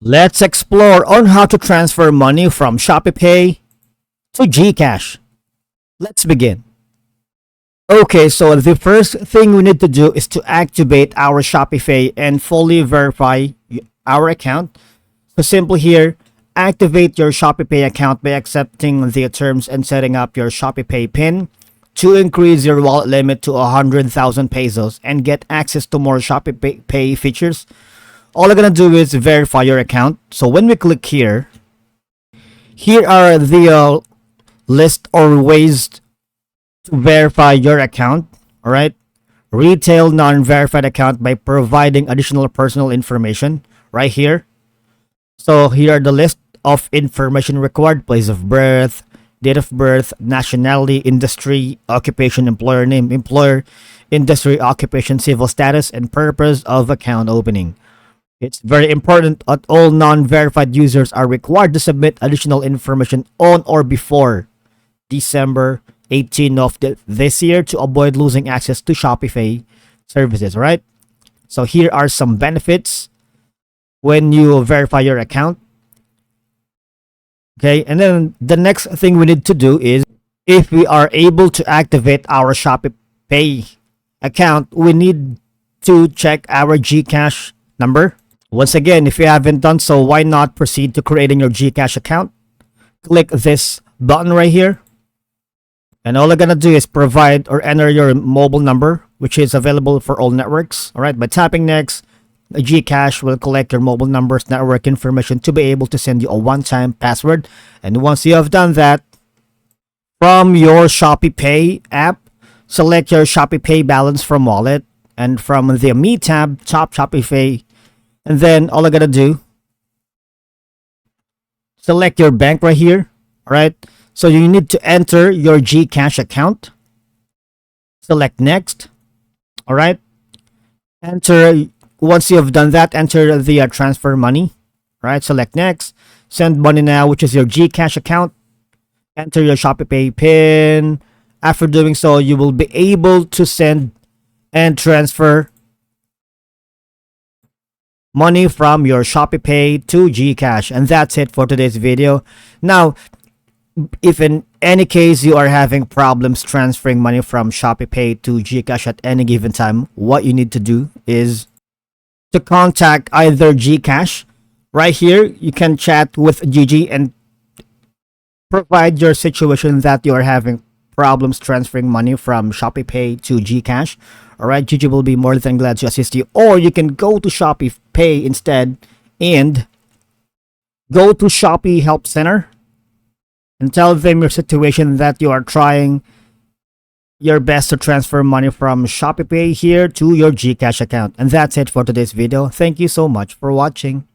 Let's explore on how to transfer money from ShopeePay to GCash. Let's begin. Okay, so the first thing we need to do is to activate our ShopeePay and fully verify our account. So simply here, activate your ShopeePay account by accepting the terms and setting up your ShopeePay PIN to increase your wallet limit to 100,000 pesos and get access to more ShopeePay features. All I'm gonna do is verify your account. So when we click here, here are the list or ways to verify your account. All right, retail non-verified account by providing additional personal information right here. So here are the list of information required: place of birth, date of birth, nationality, industry, occupation, employer name, employer, industry, occupation, civil status, and purpose of account opening. It's very important that all non-verified users are required to submit additional information on or before December 18 of this year to avoid losing access to ShopeePay services, right? So here are some benefits when you verify your account. Okay, and then the next thing we need to do is, if we are able to activate our ShopeePay account, we need to check our GCash number. Once again, if you haven't done so, why not proceed to creating your GCash account? Click this button right here. And all I'm gonna do is provide or enter your mobile number, which is available for all networks. All right, by tapping next, GCash will collect your mobile number's network information to be able to send you a one-time password. And once you have done that, from your ShopeePay app, select your ShopeePay balance from wallet, and from the Me tab, tap ShopeePay. And then all I gotta do, select your bank right here. All right. So you need to enter your GCash account. Select next. All right. Enter. Once you have done that, enter the transfer money. All right. Select next. Send money now, which is your GCash account. Enter your ShopeePay PIN. After doing so, you will be able to send and transfer money from your ShopeePay to GCash. And that's it for today's video. Now, if in any case you are having problems transferring money from ShopeePay to GCash at any given time, what you need to do is to contact either GCash. Right here, you can chat with Gigi and provide your situation that you are having problems transferring money from ShopeePay to GCash. Alright, Gigi will be more than glad to assist you. Or you can go to ShopeePay instead and go to Shopee Help Center and tell them your situation, that you are trying your best to transfer money from ShopeePay here to your GCash account. And that's it for today's video. Thank you so much for watching.